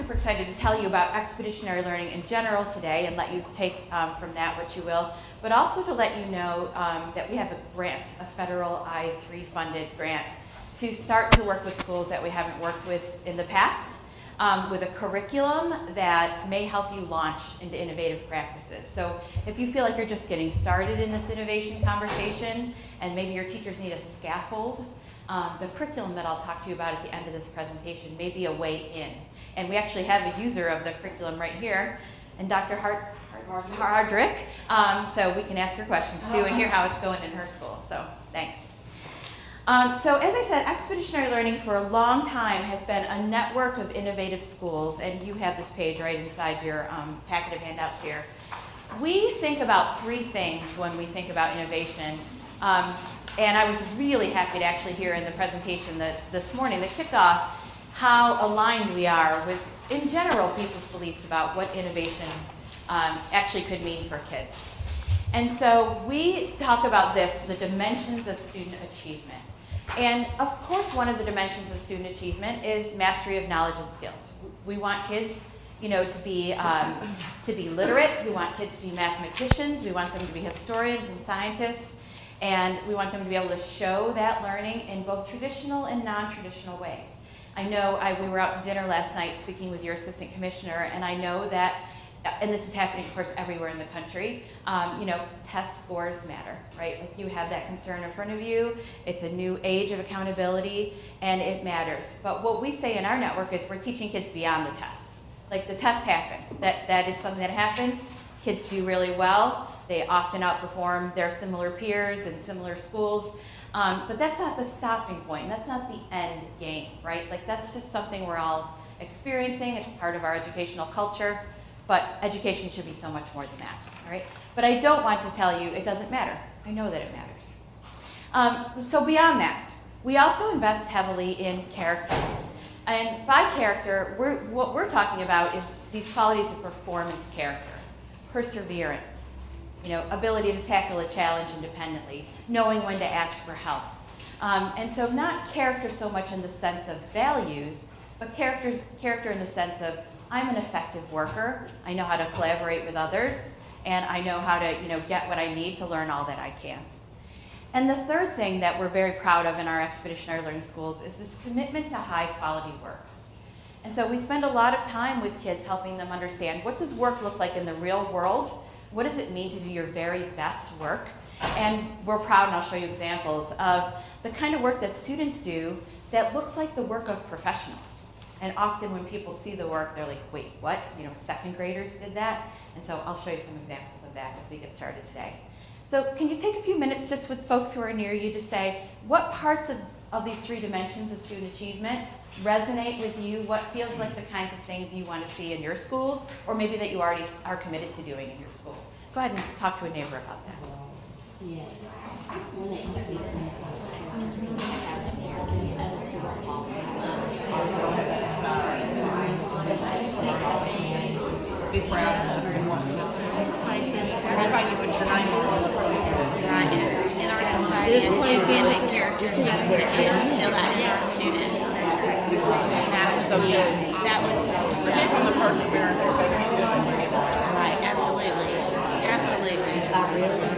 super excited to tell you about expeditionary learning in general today and let you take from that what you will, but also to let you know that we have a grant, a federal I-3 funded grant to start to work with schools that we haven't worked with in the past, with a curriculum that may help you launch into innovative practices. So if you feel like you're just getting started in this innovation conversation and maybe your teachers need a scaffold, the curriculum that I'll talk to you about at the end of this presentation may be a way in. And we actually have a user of the curriculum right here, and Dr. Hardrick, so we can ask her questions too and hear how it's going in her school. So thanks. So as I said, expeditionary learning for a long time has been a network of innovative schools, and you have this page right inside your packet of handouts here. We think about three things when we think about innovation, and I was really happy to actually hear in the presentation this morning, the kickoff, how aligned we are with, in general, people's beliefs about what innovation actually could mean for kids. And so we talk about this, the dimensions of student achievement. And of course, one of the dimensions of student achievement is mastery of knowledge and skills. We want kids, to be literate. We want kids to be mathematicians. We want them to be historians and scientists. And we want them to be able to show that learning in both traditional and non-traditional ways. I know we were out to dinner last night speaking with your assistant commissioner, and I know that, and this is happening, of course, everywhere in the country, test scores matter, right? Like, you have that concern in front of you. It's a new age of accountability, and it matters. But what we say in our network is we're teaching kids beyond the tests. Like, the tests happen. That is something that happens. Kids do really well. They often outperform their similar peers in similar schools. But that's not the stopping point. That's not the end game, right? Like, that's just something we're all experiencing. It's part of our educational culture. But education should be so much more than that, all right? But I don't want to tell you it doesn't matter. I know that it matters. So beyond that, we also invest heavily in character. And by character, what we're talking about is these qualities of performance character, perseverance, ability to tackle a challenge independently, knowing when to ask for help. And so not character so much in the sense of values, but character in the sense of, I'm an effective worker, I know how to collaborate with others, and I know how to get what I need to learn all that I can. And the third thing that we're very proud of in our expeditionary learning schools is this commitment to high quality work. And so we spend a lot of time with kids helping them understand, what does work look like in the real world? What does it mean to do your very best work? And we're proud, and I'll show you examples, of the kind of work that students do that looks like the work of professionals. And often when people see the work, they're like, wait, what? Second graders did that? And so I'll show you some examples of that as we get started today. So can you take a few minutes just with folks who are near you to say, what parts of these three dimensions of student achievement resonate with you? What feels like the kinds of things you want to see in your schools, or maybe that you already are committed to doing in your schools? Go ahead and talk to a neighbor about that. Yes. Be proud of and want to. How about you put your name on it? Right. In our society, it's giving characters that we can instill that in our students. So That would, particularly the perseverance if they can do it. right, absolutely. Absolutely.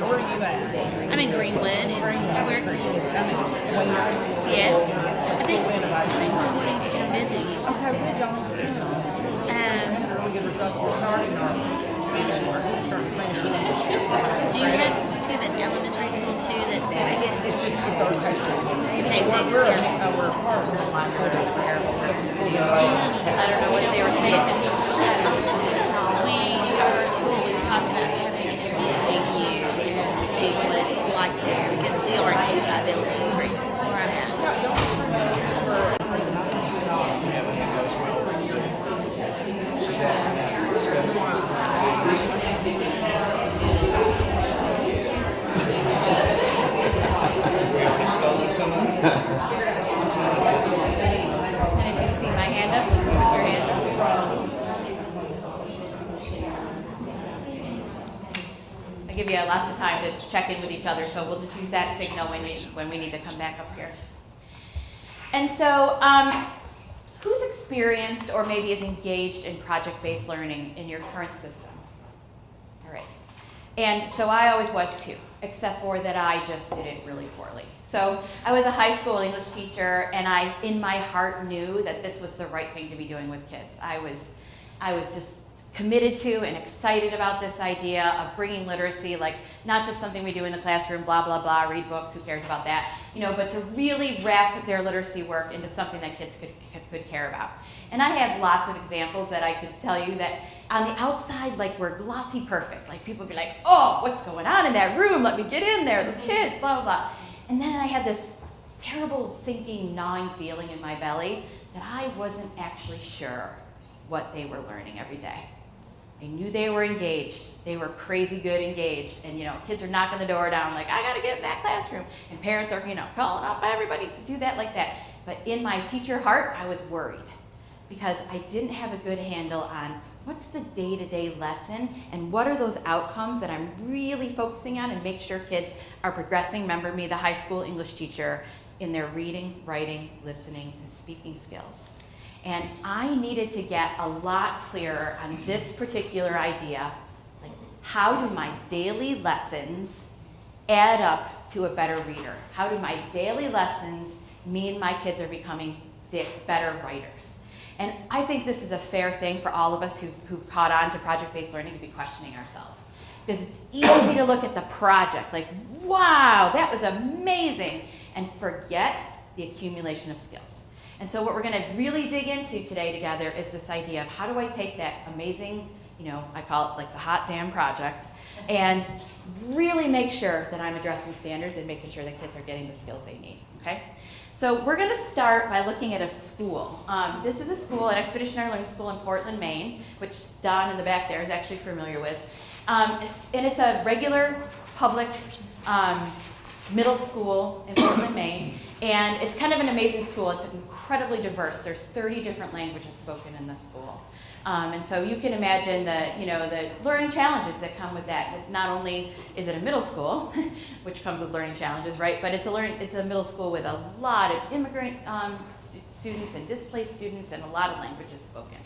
Where are you at? I'm in Greenwood. Yes. I think we're wanting to come visit you. Okay, good. Y'all really good results. We're starting our Spanish work. We're starting Spanish language. Do you have an elementary school too that's It's our case. We're a partner in my school. It's terrible. This is video. I don't know what they were thinking. Our school, we've talked about having a AU and see what it's like there, because we are in that building where I'm at. And if you see my hand up, just put your hand up. I give you lots of time to check in with each other, so we'll just use that signal when we need to come back up here. And so Who's experienced or maybe is engaged in project-based learning in your current system? All right. And so I always was too, except for that I just did it really poorly. So I was a high school English teacher, and I, in my heart, knew that this was the right thing to be doing with kids. I was just committed to and excited about this idea of bringing literacy, like not just something we do in the classroom, blah, blah, blah, read books, who cares about that, you know, but to really wrap their literacy work into something that kids could care about. And I have lots of examples that I could tell you that on the outside, like we're glossy perfect. Like people would be like, oh, what's going on in that room? Let me get in there, those kids, blah, blah, blah. And then I had this terrible sinking, gnawing feeling in my belly that I wasn't actually sure what they were learning every day. I knew they were engaged. They were crazy good engaged. And, you know, kids are knocking the door down like, I got to get in that classroom. And parents are, you know, calling up everybody to do that like that. But in my teacher heart, I was worried because I didn't have a good handle on what's the day-to-day lesson and what are those outcomes that I'm really focusing on and make sure kids are progressing. Remember me, the high school English teacher, in their reading, writing, listening, and speaking skills. And I needed to get a lot clearer on this particular idea, like how do my daily lessons add up to a better reader? How do my daily lessons mean my kids are becoming better writers? And I think this is a fair thing for all of us who've caught on to project-based learning to be questioning ourselves. Because it's easy to look at the project like, wow, that was amazing, and forget the accumulation of skills. And so what we're going to really dig into today together is this idea of how do I take that amazing, you know, I call it like the hot damn project, and really make sure that I'm addressing standards and making sure that kids are getting the skills they need, okay? So we're going to start by looking at a school. This is a school, an expeditionary learning school in Portland, Maine, which Don in the back there is actually familiar with. And it's a regular public middle school in Portland, Maine. And it's kind of an amazing school. It's incredibly diverse. There's 30 different languages spoken in this school. And so you can imagine the learning challenges that come with that. Not only is it a middle school, which comes with learning challenges, right? But it's a middle school with a lot of immigrant students and displaced students and a lot of languages spoken.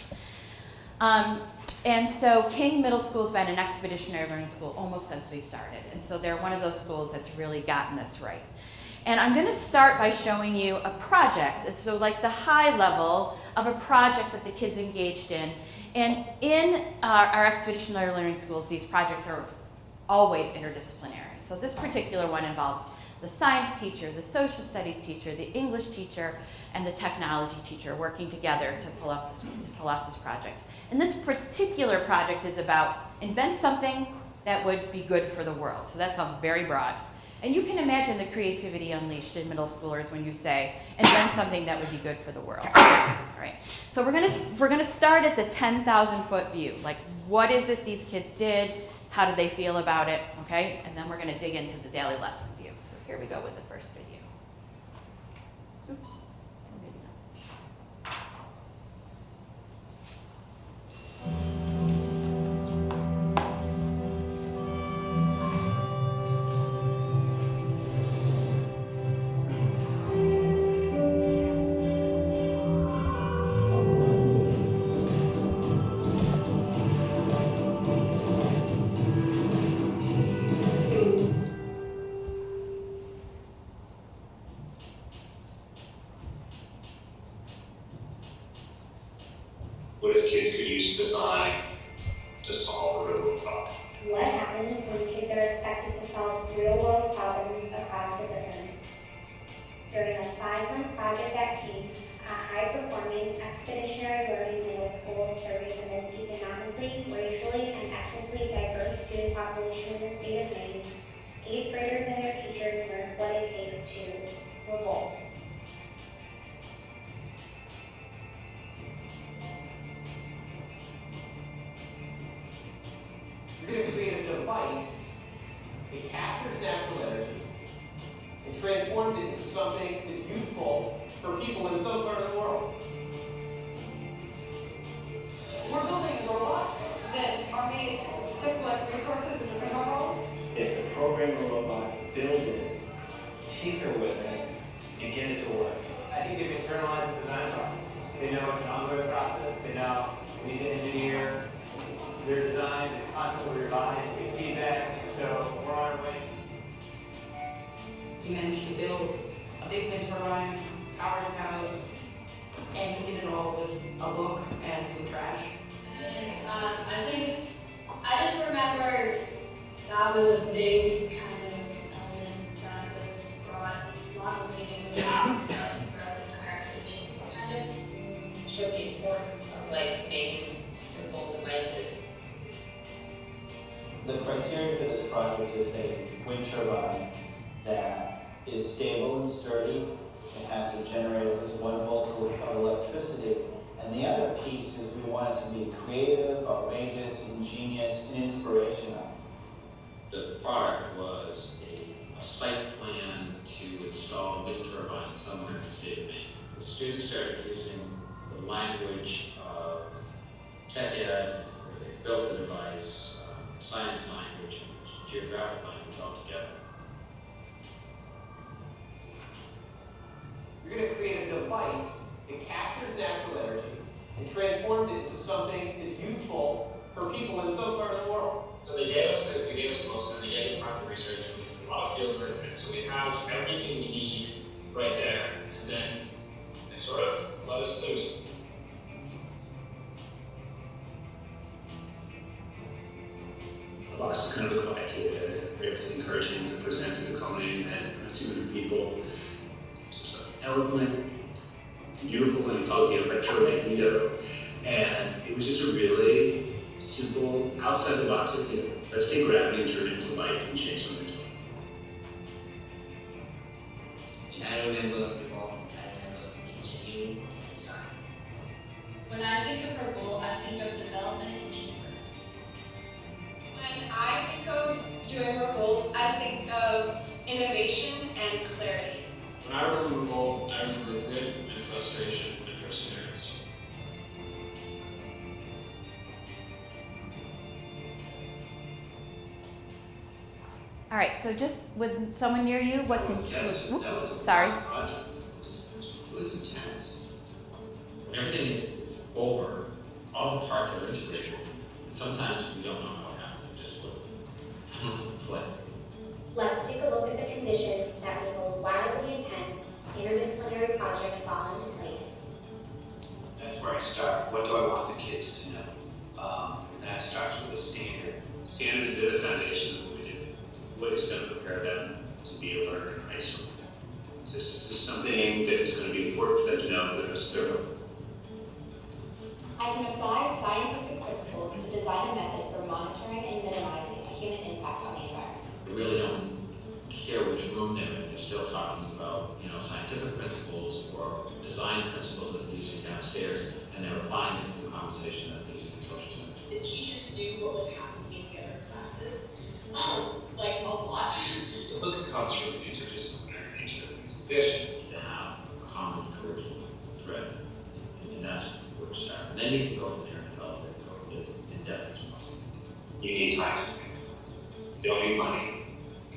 And so King Middle School's been an expeditionary learning school almost since we started. And so they're one of those schools that's really gotten this right. And I'm going to start by showing you a project. And so like the high level of a project that the kids engaged in. And in our expeditionary learning schools, these projects are always interdisciplinary. So this particular one involves the science teacher, the social studies teacher, the English teacher, and the technology teacher working together to pull off this project. And this particular project is about invent something that would be good for the world. So that sounds very broad. And you can imagine the creativity unleashed in middle schoolers when you say, invent something that would be good for the world. All right. So we're gonna start at the 10,000-foot view. Like, what is it these kids did? How did they feel about it? Okay. And then we're gonna dig into the daily lesson view. So here we go with the first video. Oops. Maybe not. What if kids could use design to solve a real-world problem? What happens when kids are expected to solve real-world problems across disciplines? During a 5-month project at King, a high-performing expeditionary learning middle school serving the most economically, racially, and ethnically diverse student population in the state of Maine, 8th graders and their teachers learned what it takes to revolt. You're going to create a device that captures natural energy and transforms it into something that's useful for people in some part of the world. We're building robots that are made to collect resources and different minerals. If the program a robot, build it, tinker with it, and get it to work. I think they've internalized the design process. They know it's an ongoing process. They know we need to engineer their designs and constantly revise, get feedback. So we're on our way. You managed to build a big wind turbine, power his house, and he did it all with a book and some trash. I think, I just remember that was a big kind of element that was brought a lot of weight in throughout the entire expedition. Kind of showed the importance of like making simple devices. The criteria for this project is a wind turbine that is stable and sturdy. It has to generate at least 1 volt of electricity. And the other piece is we want it to be creative, outrageous, ingenious, and inspirational. The product was a site plan to install a wind turbine somewhere in the state of Maine. The students started using the language of tech ed, where they built the device, science language, and geographic language all together. You're going to create a device that captures natural energy and transforms it into something that's useful for people in some part of the world. So they gave us books and they gave us market research and a lot of field work. And so we have everything we need right there. And then they sort of let us loose. The box is kind of look like it. We have to encourage him to present to the company and 200 people. It's just like eloquent, beautiful, and called the electromagneto. And it was just a really simple, outside the box idea. Let's take gravity and turn it into light and change something to life. And I remember continuing design. When I think of Purple, I think of development and teamwork. When I think of doing Revolt, I think of innovation and clarity. When I remember Revolt, I remember grit and frustration and perseverance. All right, so just with someone near you, what's intriguing? Oops, sorry. It was intense. When everything is over, all the parts are integrated. Sometimes we don't know what happened, it just wouldn't place. Let's take a look at the conditions that make a wildly intense interdisciplinary project fall into place. That's where I start. What do I want the kids to know? That starts with a standard. Standard did the foundation of what we do. What is going to prepare them to be a learner in high school? Is this something that is going to be important for them to know for the rest of their life? I can apply scientific principles to design a method for monitoring and minimizing a human impact on the environment. We really don't care which room they're in. They're still talking about, scientific principles or design principles that they're using downstairs, and they're applying it to the conversation that they're using in social centers. The teachers knew what was happening in the other classes, like a lot. The book comes from the interdisciplinary nature of this vision. To have a common curriculum thread, and that's where we start. And then you can go from there and develop it, go as in depth as possible. You need time to think. You don't need money.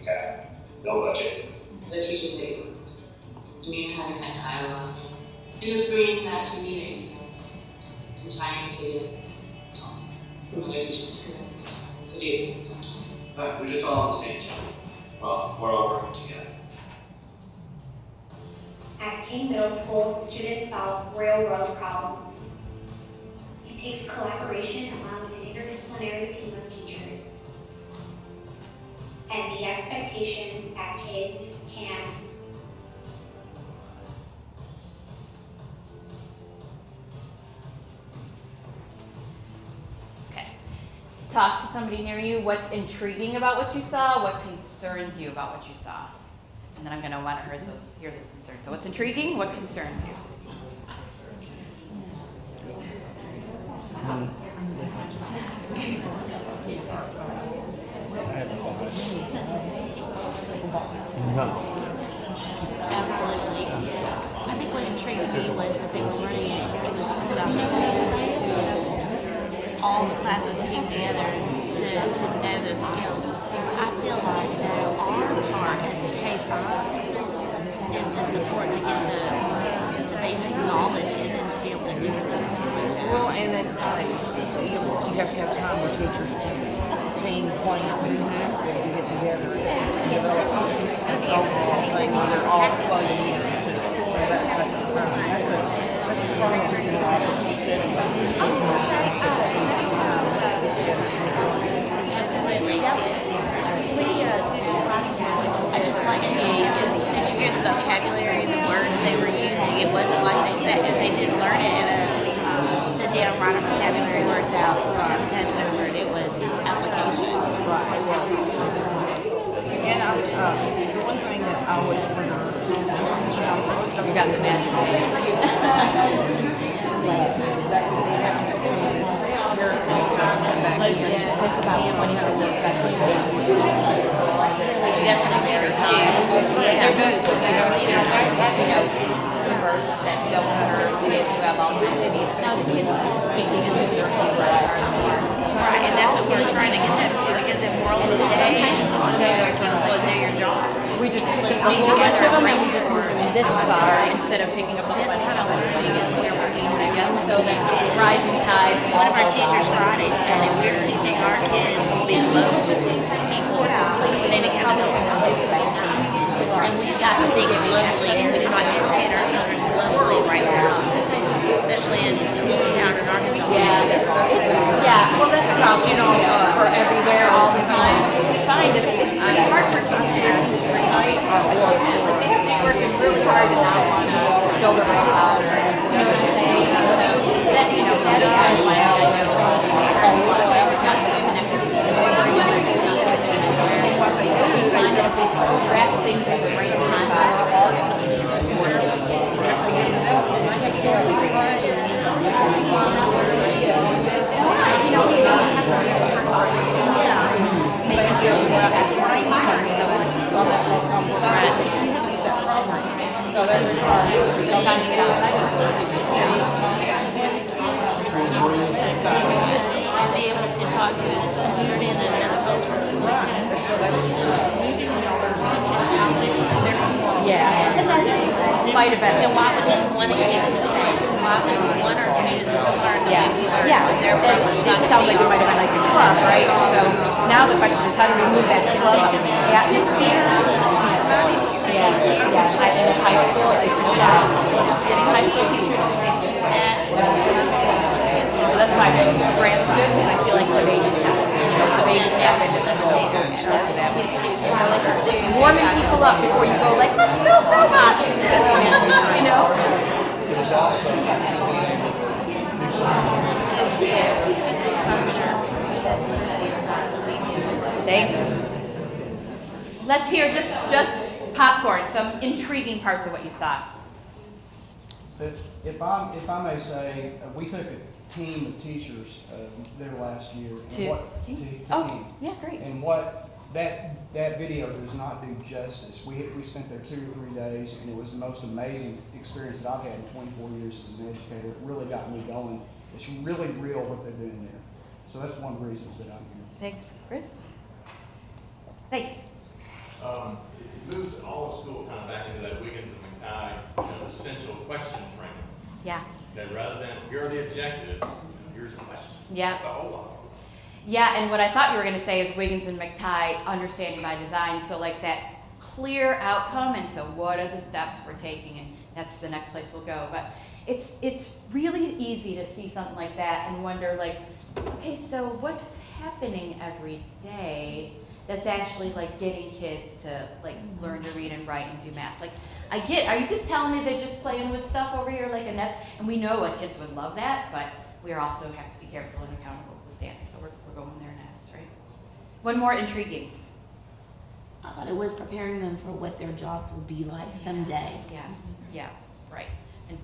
Okay. No budget. The teachers need having that dialogue. It was bringing that to meetings and trying to other teachers to do sometimes. But we're just all on the same team. Well, we're all working together. At King Middle School, students solve real-world problems. It takes collaboration among an interdisciplinary team of teachers. And the expectation that kids can Talk to somebody near you. What's intriguing about what you saw? What concerns you about what you saw? And then I'm going to want to hear those concerns. So what's intriguing? What concerns you? Absolutely. I think what intrigued me was that they were learning it was just a all the classes came together to know those skills. I feel like though our part as a K-5 is the support to get the basic knowledge in them to be able to to do something like that. Well, and it takes, you have to have time where teachers can team plan to get together and develop an overall thing where they're all plugging into it. So that takes time. That's a problem in a lot of instead of teachers time to get together. Absolutely. I just like did you hear the vocabulary and the words they were using? It wasn't like they said if they didn't learn it in a sit down, write a vocabulary words out, have a test over it. It was application. Right, it was. And the one thing that I always bring up, You got the magic wand. that they have to have some of this There's about 20% special education students in the school. It's really actually very high. There's no schools that are, diverse that don't serve kids who have all kinds of needs. Now the kids speaking in the circle Right, and that's what we're trying to get them to because in world today, well, do your job. We just click Let's a be whole bunch of together them and and we just move them this far instead of picking up the whole This bunch kind of of them. learning is where we're going again. So that rising tide. One of our teachers Friday said that we're teaching our kids to be global people. They become adults. And we've got to think globally to not educate our children globally right now, especially as down in Arkansas. Well, that's a problem, for everywhere, all the time. We find it's pretty hard for some students to relate. Like they have to work, it's really hard to not want to build a profile. You know what I'm saying? So that, that is kind of my idea. It's not just connected to the story. And what they do, is find that if they wrap things in the right context, more kids get development. I have to go every Friday. Making sure we have that science center, so it's all that has some threat. Use that program. So that's sometimes get outside of school to And be able to talk to learn in another culture. So that's yeah, and that might have been. So why would we want to keep it the same? Why would we want our students to learn the way we learn? Yeah, it sounds like it might have been like a club, right? So now the question is, how do we move that club atmosphere? Yeah. In high school, getting high school teachers to think this way. So that's why grant's good, because I feel like it's a baby step. It's a baby step into this, so we'll get to that. Just warming people up before you go like, let's build robots. There's also Thanks. Let's hear just popcorn, some intriguing parts of what you saw. If I may say, we took a team of teachers there last year. Yeah, great. And what that video does not do justice. We spent there 2 or 3 days, and it was the most amazing experience that I've had in 24 years as an educator. It really got me going. It's really real what they're doing there. So that's one of the reasons that I'm here. Thanks. Good. Thanks. It moves all of school kind of back into that Wiggins and McKay essential question framing. Yeah. That rather than here are the objectives, here's the question. Yeah. That's a whole lot. Yeah, and what I thought you were going to say is Wiggins and McTighe, understanding by design. So like that clear outcome, and so what are the steps we're taking, and that's the next place we'll go. But it's really easy to see something like that and wonder like, okay, so what's happening every day that's actually like getting kids to like learn to read and write and do math? Like, are you just telling me they're just playing with stuff over here? Like, and we know what kids would love that, but we also have to be careful and accountable to standards. So we're going there next, right? One more intriguing. I thought it was preparing them for what their jobs will be like someday. Yes. Yeah. Right. And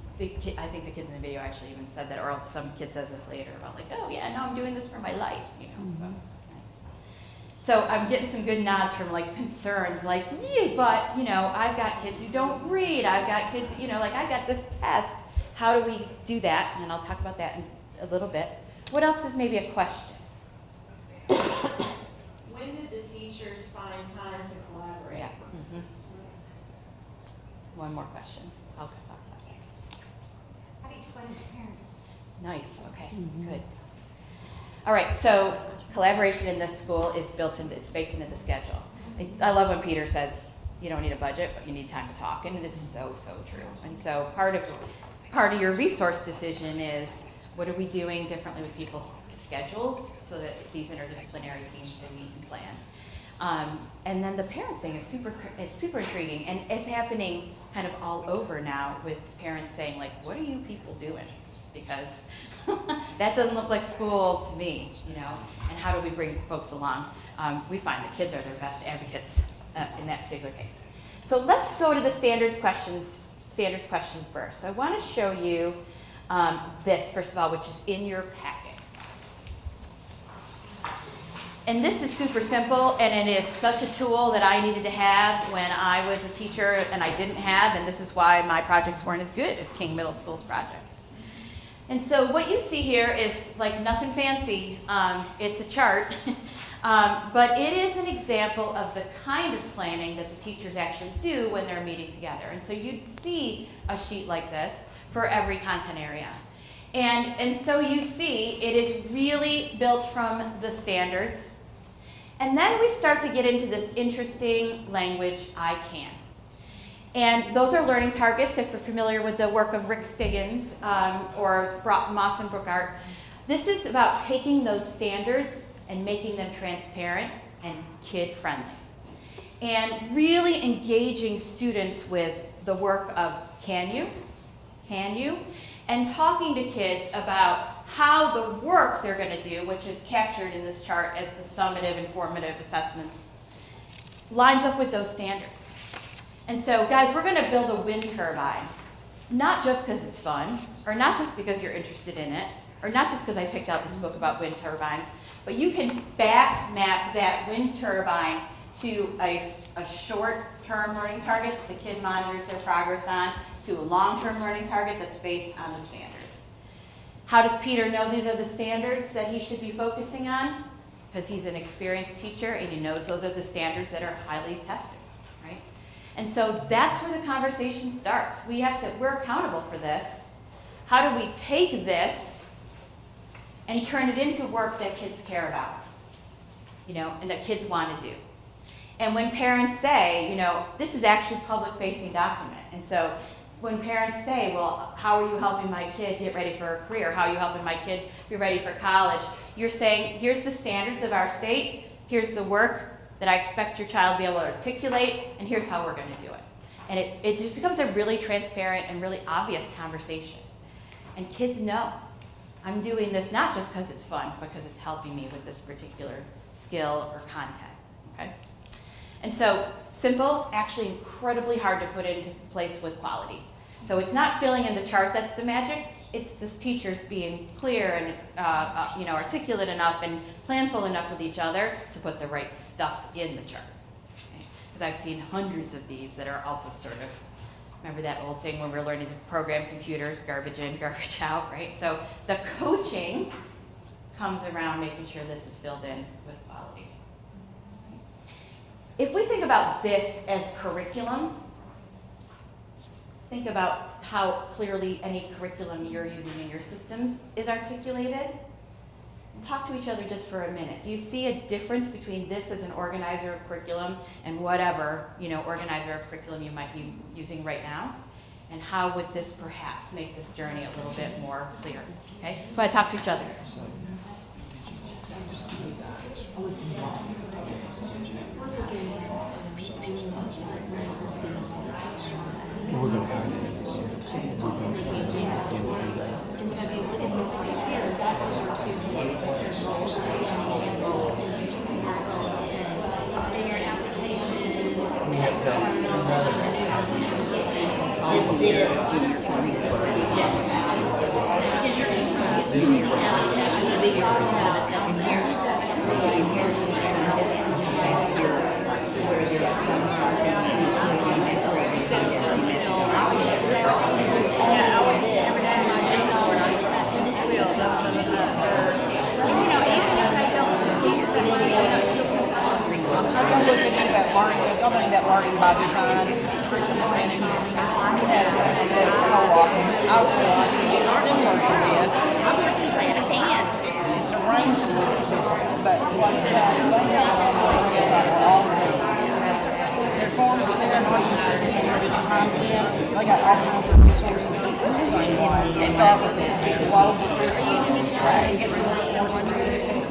I think the kids in the video actually even said that, or some kid says this later about like, oh yeah, now I'm doing this for my life, So nice. So I'm getting some good nods from like concerns, like, yeah, but I've got kids who don't read. I've got kids, like I got this test. How do we do that? And I'll talk about that in a little bit. What else is maybe a question? When did the teachers find time to collaborate? Yeah. Mm-hmm. One more question. I'll talk about that. How do you explain to parents? Nice, okay, good. All right, so collaboration in this school is it's baked into the schedule. I love when Peter says, you don't need a budget, but you need time to talk, and it is so, so true. And so part of your resource decision is, what are we doing differently with people's schedules so that these interdisciplinary teams can meet and plan? And then the parent thing is super intriguing, and it's happening kind of all over now with parents saying, like, what are you people doing? Because that doesn't look like school to me, you know, and how do we bring folks along? We find that kids are their best advocates in that particular case. So let's go to the standards question first. So I want to show you this, first of all, which is in your packet. And this is super simple, and it is such a tool that I needed to have when I was a teacher and I didn't have, and this is why my projects weren't as good as King Middle School's projects. And so what you see here is like nothing fancy. It's a chart, but it is an example of the kind of planning that the teachers actually do when they're meeting together. And so you'd see a sheet like this for every content area. And so you see it is really built from the standards. And then we start to get into this interesting language, I can. And those are learning targets, if you're familiar with the work of Rick Stiggins or Moss and Brookart. This is about taking those standards and making them transparent and kid-friendly. And really engaging students with the work of can you, and talking to kids about how the work they're going to do, which is captured in this chart as the summative and formative assessments, lines up with those standards. And so, guys, we're going to build a wind turbine, not just because it's fun, or not just because you're interested in it, or not just because I picked out this book about wind turbines, but you can back map that wind turbine to a short-term learning target that the kid monitors their progress on, to a long-term learning target that's based on the standard. How does Peter know these are the standards that he should be focusing on? Because he's an experienced teacher and he knows those are the standards that are highly tested, right? And so that's where the conversation starts. We're accountable for this. How do we take this and turn it into work that kids care about, you know, and that kids want to do? And when parents say, you know, this is actually a public-facing document, and so when parents say, well, how are you helping my kid get ready for a career? How are you helping my kid be ready for college? You're saying, here's the standards of our state, here's the work that I expect your child to be able to articulate, and here's how we're going to do it. And it just becomes a really transparent and really obvious conversation. And kids know, I'm doing this not just because it's fun, but because it's helping me with this particular skill or content, okay? And so simple, actually incredibly hard to put into place with quality. So it's not filling in the chart that's the magic, it's the teachers being clear and you know, articulate enough and planful enough with each other to put the right stuff in the chart. Because I've seen hundreds of these that are also sort of, remember that old thing when we were learning to program computers, garbage in, garbage out, right? So the coaching comes around making sure this is filled in with quality. If we think about this as curriculum, think about how clearly any curriculum you're using in your systems is articulated. Talk to each other just for a minute. Do you see a difference between this as an organizer of curriculum and whatever, you know, organizer of curriculum you might be using right now? And how would this perhaps make this journey a little bit more clear? Okay, go ahead, talk to each other. We're going Y'all know that learning by design. We had a co-op. I was similar to this. It's like a band. It's arranged, but what it does, they have all their forms are there, they're just typed in. They got all kinds of resources, but it's the same way. You start with it, get global, it gets a little more specific.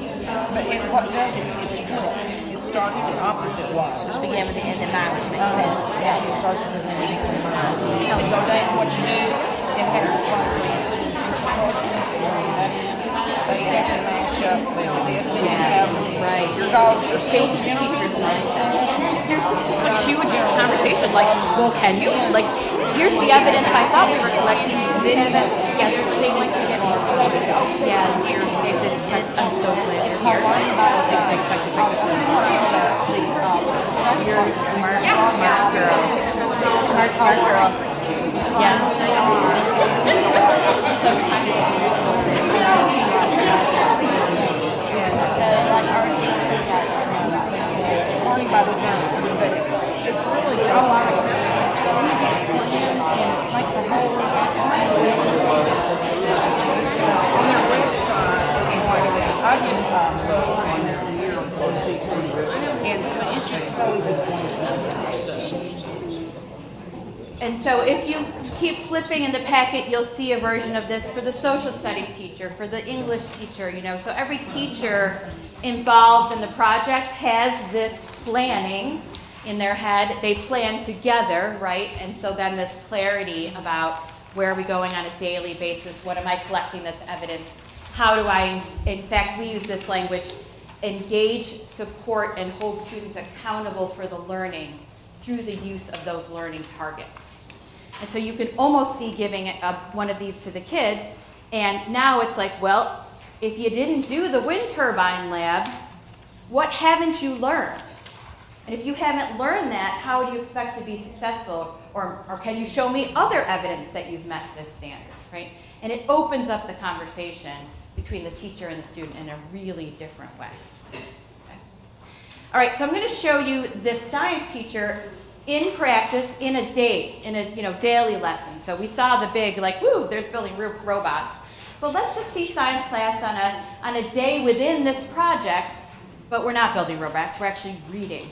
But what does it, it's flipped. It starts the opposite way. Just begin with the end in mind, which makes sense. Yeah, it starts with the end in mind. You go down what you do, it has a place where you put in some questions, they have to match up with this. Then you have your goals are still Teachers and there's just a huge conversation like, well, can you? Like, here's the evidence I thought we were collecting. Yeah, there's they went to get more. Yeah, here I'm so glad you're here. I was expected to bring this one. You're smart, smart girls. Smart girls. Yeah. So it's learning by design, but it's really a lot of and it makes a whole on their website. I did a year on GT, and it's just so easy to point. And so if you keep flipping in the packet, you'll see a version of this for the social studies teacher, for the English teacher, you know. So every teacher involved in the project has this planning in their head. They plan together, right? And so then this clarity about where are we going on a daily basis? What am I collecting that's evidence? How do I, in fact, we use this language, engage, support, and hold students accountable for the learning through the use of those learning targets. And so you can almost see giving one of these to the kids, and now it's like, well, if you didn't do the wind turbine lab, what haven't you learned? And if you haven't learned that, how do you expect to be successful? Or can you show me other evidence that you've met this standard, right? And it opens up the conversation between the teacher and the student in a really different way. All right, so I'm going to show you this science teacher in practice in a day, in a daily lesson. So we saw the big, like, woo, there's building robots. But let's just see science class on a day within this project, but we're not building robots, we're actually reading.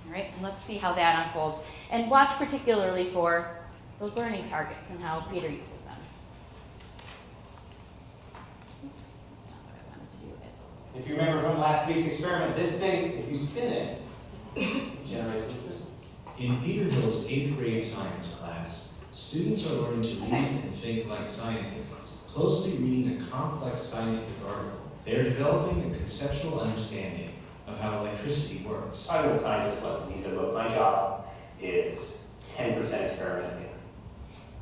All right, and let's see how that unfolds. And watch particularly for those learning targets and how Peter uses them. Oops, that's not what I wanted to do. If you remember from last week's experiment, this thing, if you spin it, it generates electricity. In Peter Hill's 8th grade science class, students are learning to read and think like scientists, closely reading a complex scientific article. They are developing a conceptual understanding of how electricity works. I know what a scientist was, and he said, look, my job is 10% experimenting,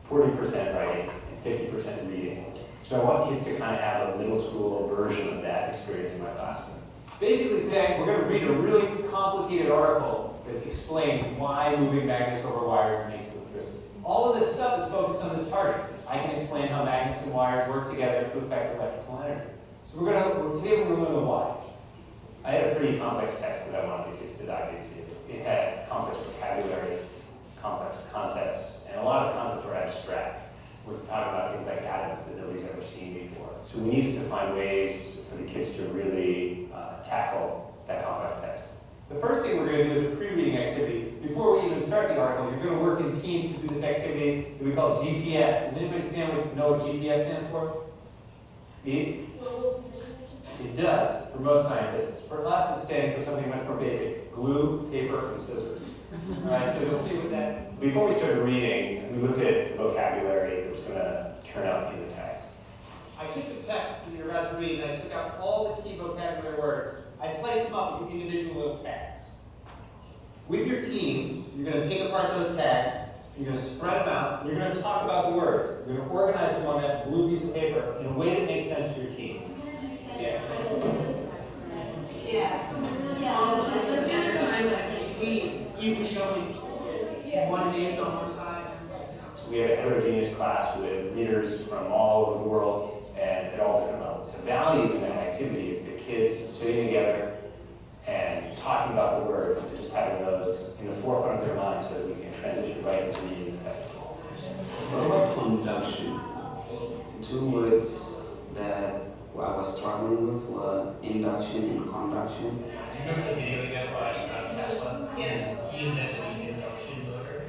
40% writing, and 50% reading. So I want kids to kind of have a middle school version of that experience in my classroom. Basically today, we're going to read a really complicated article that explains why moving magnets over wires makes electricity. All of this stuff is focused on this target. I can explain how magnets and wires work together to affect electrical energy. So today we're going to learn the why. I had a pretty complex text that I wanted the kids to dive into. It had complex vocabulary, complex concepts, and a lot of the concepts were abstract. We're talking about things like atoms that nobody's ever seen before. So we needed to find ways for the kids to really tackle that complex text. The first thing we're going to do is a pre-reading activity. Before we even start the article, you're going to work in teams to do this activity that we call GPS. Does anybody know what GPS stands for? It does, for most scientists. For us, it's standing for something much more basic. Glue, paper, and scissors. All right, so you'll see what that... Before we started reading, we looked at the vocabulary that was going to turn out in the text. I took the text that you're about to read, and I took out all the key vocabulary words. I sliced them up into individual little tags. With your teams, you're going to take apart those tags, you're going to spread them out, and you're going to talk about the words. You're going to organize them on that blue piece of paper in a way that makes sense to your team. Yeah. You show me one day on one side. We have a heterogeneous class with readers from all over the world and at all different levels. The value in that activity is the kids sitting together and talking about the words and just having those in the forefront of their minds so that we can transition right into reading the text. What about conduction? Two words that I was struggling with were induction and conduction. Do you remember the video again by Tesla? Yeah. He invented the induction motor.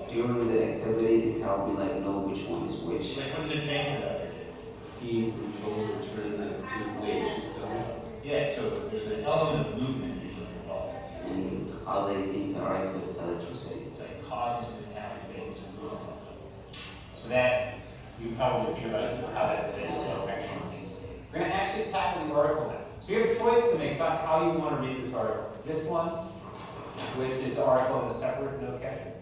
During the activity, it helped me like know which one is which. Like, what does the train conductor do? He controls the train like two ways. Yeah, so there's an element of movement usually involved. And how they interact with electricity. It's like causes and activates and movements. So that, you probably think about how that fits in directions. We're going to actually tackle the article now. So you have a choice to make about how you want to read this article. This one, which is the article in the separate note catcher.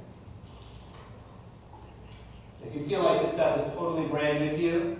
If you feel like this stuff is totally brand new to you,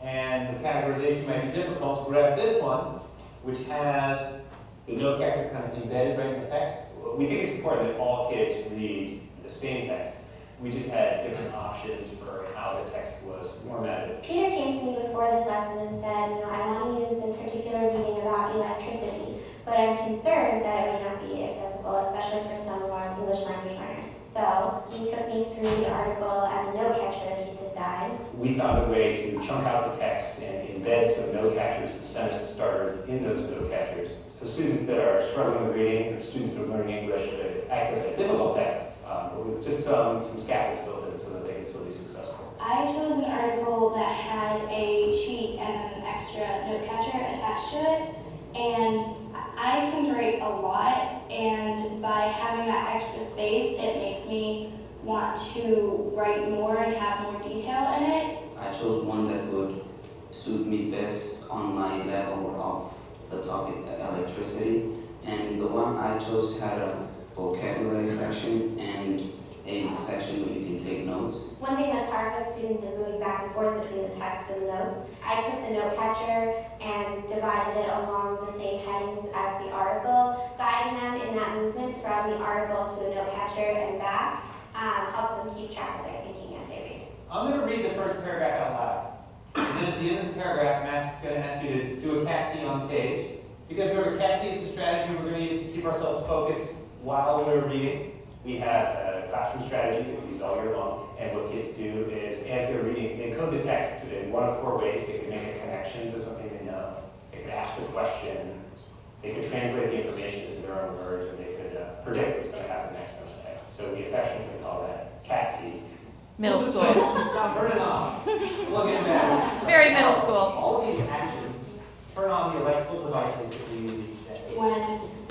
and the categorization might be difficult, grab this one, which has the note catcher kind of embedded right in the text. We think it's important that all kids read the same text. We just had different options for how the text was formatted. Peter came to me before this lesson and said, I want to use this particular reading about electricity, but I'm concerned that it may not be accessible, especially for some of our English language learners. So he took me through the article and the note catcher that he designed. We found a way to chunk out the text and embed some note catchers and sentence starters in those note catchers. So students that are struggling with reading, or students that are learning English, access a difficult text, but with just some scaffolds built in so that they can still be successful. I chose an article that had a sheet and an extra note catcher attached to it, and I can write a lot, and by having that extra space, it makes me want to write more and have more detail in it. I chose one that would suit me best on my level of the topic electricity, and the one I chose had a vocabulary section and a section where you can take notes. One thing that's hard for students is moving back and forth between the text and the notes. I took the note catcher and divided it along the same headings as the article, guiding them in that movement from the article to the note catcher and back, helps them keep track of their thinking as they read. I'm going to read the first paragraph out loud. And then at the end of the paragraph, I'm going to ask you to do a cat key on the page. Because remember, cat key is the strategy we're going to use to keep ourselves focused while we're reading. We have a classroom strategy that we use all year long, and what kids do is, as they're reading, they code the text in one of four ways. They can make a connection to something they know, they could ask a question, they could translate the information into their own words, or they could predict what's going to happen next in the text. So we affectionately call that cat key. Middle school. Turn it on. Look at that. Very middle school. All of these actions turn on the electrical devices that we use each day. When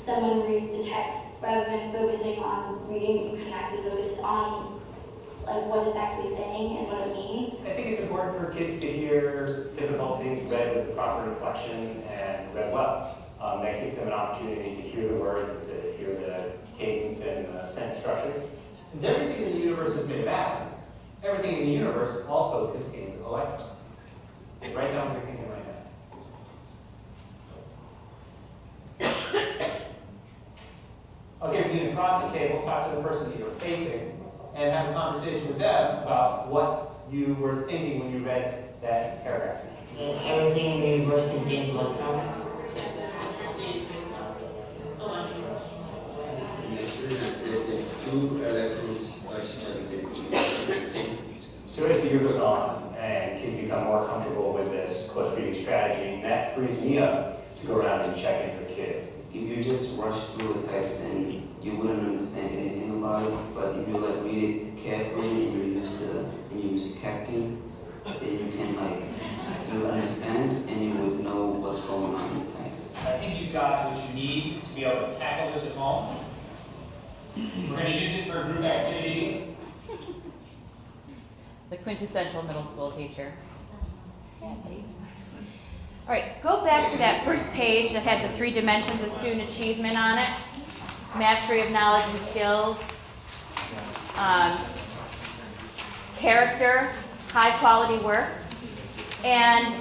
someone reads the text, rather than focusing on reading, you can actually focus on what it's actually saying and what it means. I think it's important for kids to hear difficult things read with proper inflection and read well. That gives them an opportunity to hear the words and to hear the cadence and sentence structure. Since everything in the universe is made of atoms, everything in the universe also contains electrons. Write down what you're thinking right now. Okay, we can cross the table, talk to the person that you're facing, and have a conversation with them about what you were thinking when you read that paragraph. Everything in the universe contains electrons. So as the year goes on and kids become more comfortable with this close reading strategy, that frees me up to go around and check in for kids. If you just rush through a text and you wouldn't understand anything about it, but if you read it carefully and you use caption, then you can you understand and you would know what's going on in the text. I think you've got what you need to be able to tackle this at home. We're going to use it for a group activity. The quintessential middle school teacher. All right, go back to that first page that had the 3 dimensions of student achievement on it. Mastery of knowledge and skills, character, high quality work, and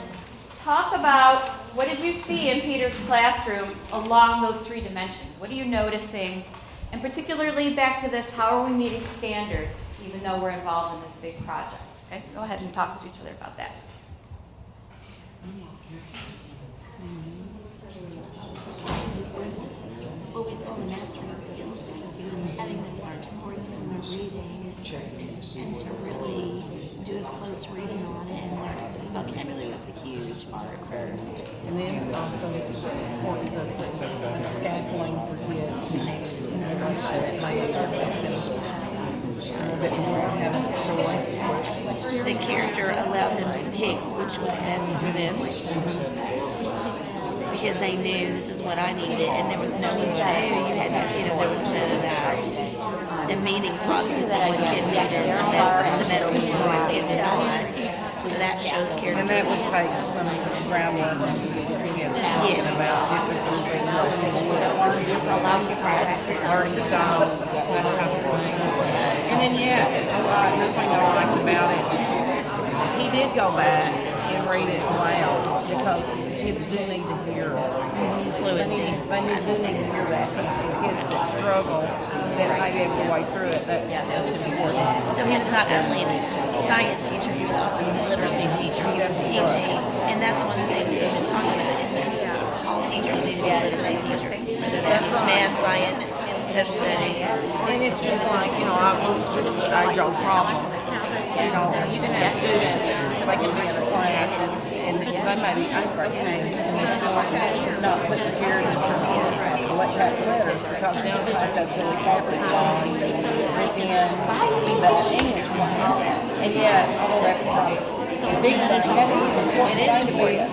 talk about what did you see in Peter's classroom along those 3 dimensions? What are you noticing? And particularly back to this, how are we meeting standards even though we're involved in this big project? Okay, go ahead and talk to each other about that. What we saw in the mastering of skills was having them learn to doing their reading and to really do a close reading on it and learn vocabulary was the huge part at first. And then also the importance of the scaffolding for kids and installation that might be a bit more having a choice. The character allowed them to pick which was best for them because they knew this is what I needed, and there was no you had that, there was none of that demeaning talk because that one kid needed, and then from the middle one kid did not. So that shows character. And that would take some groundwork about differences in learning styles, that type of thing. And then, another thing I liked about it, he did go back and read it aloud because kids do need to hear fluency. They do need to hear that because for kids that struggle, that may be able to way through it, that's important. So he was not only a science teacher, he was also a literacy teacher. He was teaching, and that's one of the things that we've been talking about is that all teachers need to be literacy teachers, whether they teach math, science, social studies. And it's just like, this is our job problem. You can have students, they can be in a class and they may be angry and not put the parents to let that letters because the other class has really focused on the English class. And yet, although that's not a big thing, that is an important thing to be educated.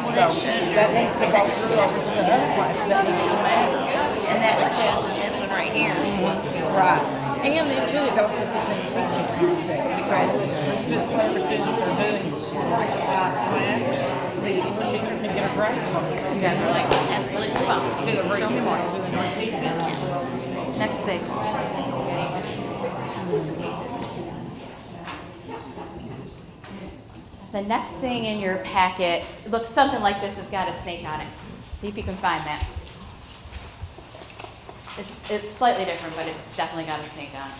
So that needs to go through over to the other classes, that needs to matter. And that was close with this one right here. Right. And then too, it goes with the team teaching concept because since whatever students are doing like a science class, the English teacher can get a break from it. You guys are like, absolutely. Instead of reading more, doing repeating. Next thing. The next thing in your packet looks something like this. Has got a snake on it. See if you can find that. It's slightly different, but it's definitely got a snake on it.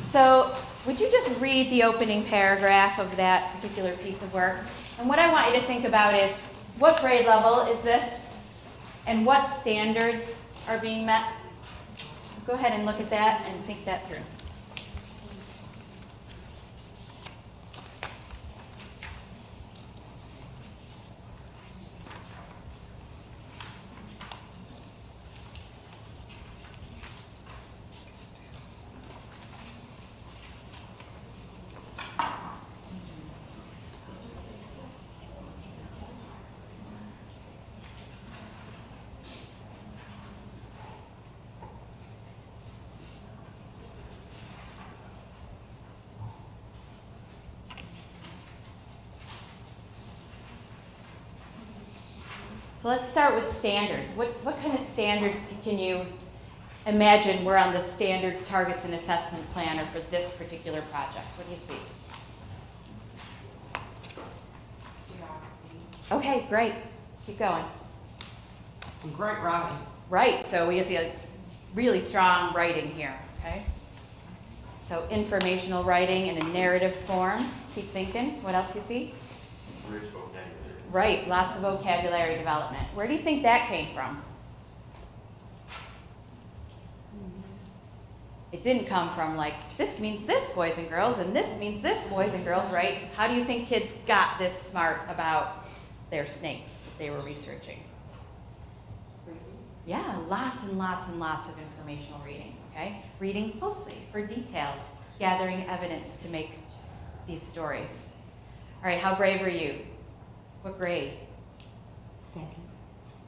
So would you just read the opening paragraph of that particular piece of work? And what I want you to think about is, what grade level is this? And what standards are being met? Go ahead and look at that and think that through. So let's start with standards. What kind of standards can you imagine were on the standards, targets, and assessment planner for this particular project? What do you see? Okay, great. Keep going. Some great writing. Right, so we see a really strong writing here, okay? So informational writing in a narrative form. Keep thinking. What else you see? Rich vocabulary. Right, lots of vocabulary development. Where do you think that came from? It didn't come from like, this means this, boys and girls, and this means this, boys and girls, right? How do you think kids got this smart about their snakes that they were researching? Yeah, lots and lots and lots of informational reading, okay? Reading closely for details, gathering evidence to make these stories. All right, how brave are you? What grade? Second.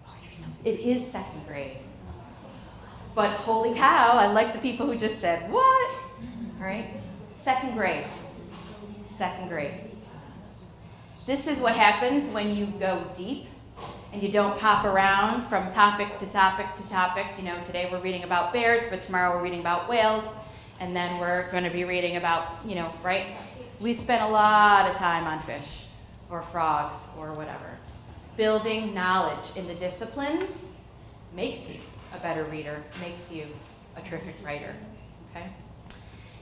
Oh, you're so, it is second grade. But holy cow, I like the people who just said, what? All right, second grade. Second grade. This is what happens when you go deep and you don't pop around from topic to topic to topic. You know, today we're reading about bears, but tomorrow we're reading about whales, and then we're going to be reading about, you know, right? We spent a lot of time on fish or frogs or whatever. Building knowledge in the disciplines makes you a better reader, makes you a terrific writer, okay?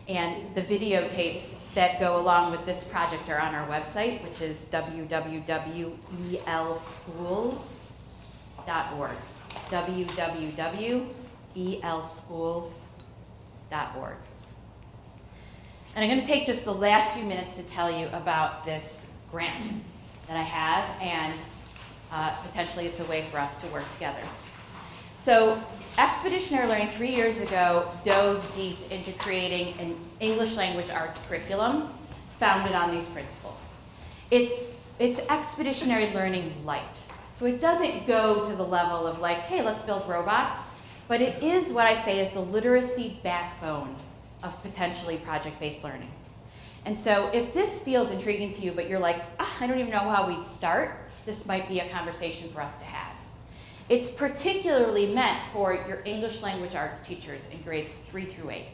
And the videotapes that go along with this project are on our website, which is www.elschools.org. www.elschools.org. And I'm going to take just the last few minutes to tell you about this grant that I have, and potentially it's a way for us to work together. So Expeditionary Learning 3 years ago dove deep into creating an English language arts curriculum founded on these principles. It's expeditionary learning light. So it doesn't go to the level of like, hey, let's build robots, but it is what I say is the literacy backbone of potentially project-based learning. And so if this feels intriguing to you, but you're like, I don't even know how we'd start, this might be a conversation for us to have. It's particularly meant for your English language arts teachers in grades 3 through 8.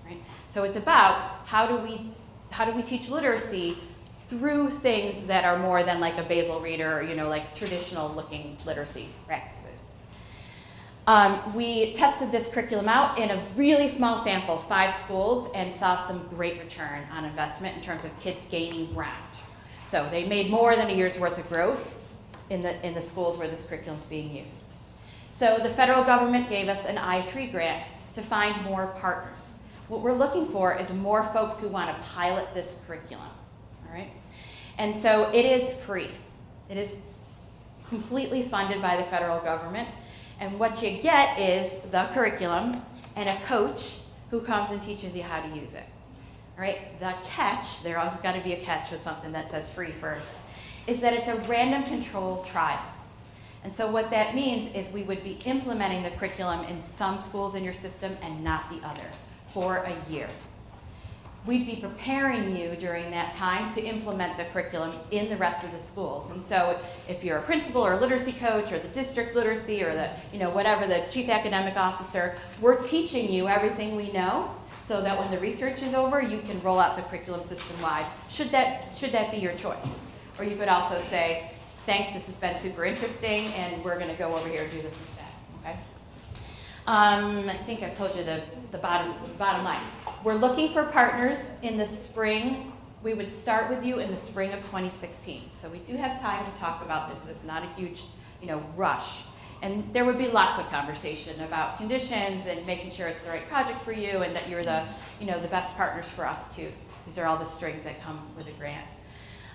Right? So it's about how do we teach literacy through things that are more than like a basal reader or like traditional looking literacy practices. We tested this curriculum out in a really small sample, 5 schools, and saw some great return on investment in terms of kids gaining ground. So they made more than a year's worth of growth in the schools where this curriculum is being used. So the federal government gave us an I3 grant to find more partners. What we're looking for is more folks who want to pilot this curriculum, all right? And so it is free. It is completely funded by the federal government. And what you get is the curriculum and a coach who comes and teaches you how to use it. All right? The catch, there always got to be a catch with something that says free first, is that it's a random control trial. And so what that means is we would be implementing the curriculum in some schools in your system and not the other for a year. We'd be preparing you during that time to implement the curriculum in the rest of the schools. And so if you're a principal or a literacy coach or the district literacy or the, whatever, the chief academic officer, we're teaching you everything we know so that when the research is over, you can roll out the curriculum system-wide, should that be your choice. Or you could also say, thanks, this has been super interesting, and we're going to go over here and do this instead, okay? I think I've told you the bottom line. We're looking for partners in the spring. We would start with you in the spring of 2016. So we do have time to talk about this. It's not a huge, rush. And there would be lots of conversation about conditions and making sure it's the right project for you and that you're the, the best partners for us too. These are all the strings that come with a grant.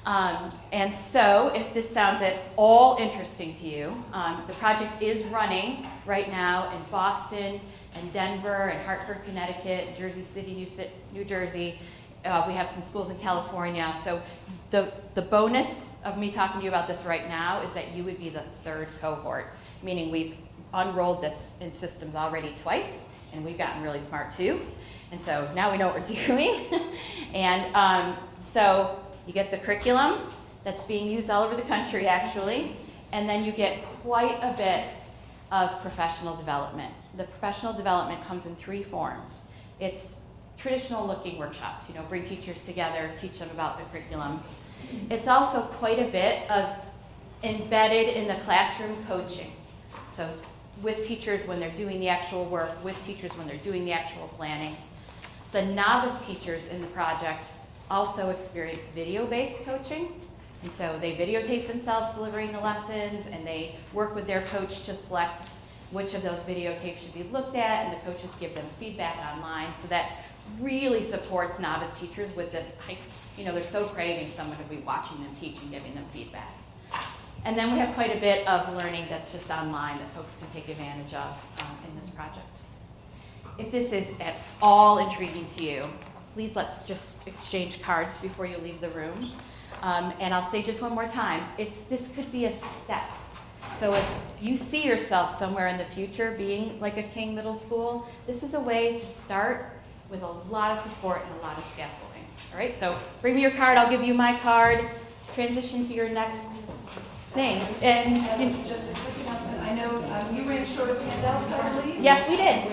And so if this sounds at all interesting to you, the project is running right now in Boston and Denver and Hartford, Connecticut, Jersey City, New Jersey. We have some schools in California. So the bonus of me talking to you about this right now is that you would be the 3rd cohort, meaning we've unrolled this in systems already twice, and we've gotten really smart too. And so now we know what we're doing. And so you get the curriculum that's being used all over the country, actually, and then you get quite a bit of professional development. The professional development comes in 3 forms. It's traditional looking workshops, bring teachers together, teach them about the curriculum. It's also quite a bit of embedded in the classroom coaching. So with teachers when they're doing the actual work, with teachers when they're doing the actual planning. The novice teachers in the project also experience video-based coaching. And so they videotape themselves delivering the lessons, and they work with their coach to select which of those videotapes should be looked at, and the coaches give them feedback online. So that really supports novice teachers with this, they're so craving someone to be watching them teach and giving them feedback. And then we have quite a bit of learning that's just online that folks can take advantage of in this project. If this is at all intriguing to you, please let's just exchange cards before you leave the room. And I'll say just one more time, this could be a step. So if you see yourself somewhere in the future being like a King Middle School, this is a way to start with a lot of support and a lot of scaffolding. All right, so bring me your card, I'll give you my card, transition to your next thing. And just a quick announcement, I know you ran short of handouts, I believe? Yes, we did.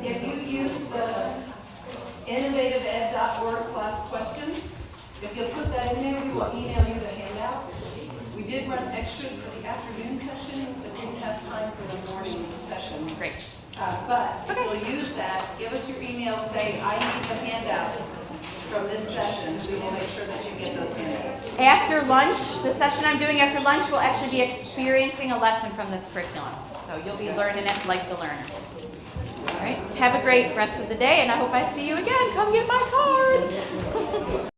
If you use the innovativeed.org/questions, if you'll put that in there, we will email you the handouts. We did run extras for the afternoon session, but didn't have time for the morning session. Great. But if you'll use that, give us your email, say, I need the handouts from this session. We will make sure that you get those handouts. After lunch, the session I'm doing after lunch will actually be experiencing a lesson from this curriculum. So you'll be learning it like the learners. All right? Have a great rest of the day, and I hope I see you again. Come get my card.